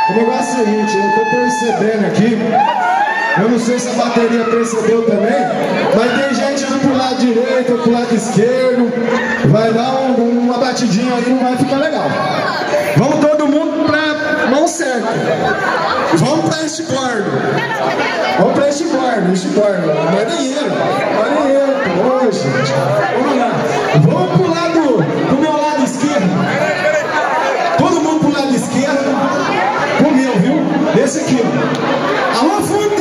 O negócio é o seguinte, eu tô percebendo aqui, eu não sei se a bateria percebeu também, mas tem gente indo pro lado direito ou pro lado esquerdo, vai dar uma batidinha aí, não vai ficar legal. Vamos todo mundo pra mão certa. Vamos pra este bordo. Vamos pra este bordo. Marinheiro. Ô, gente. Vamos lá. Vamos pro lado, pro meu lado esquerdo. Todo mundo pro lado esquerdo. Pro meu, viu? Esse aqui, ó. Alô, fundo.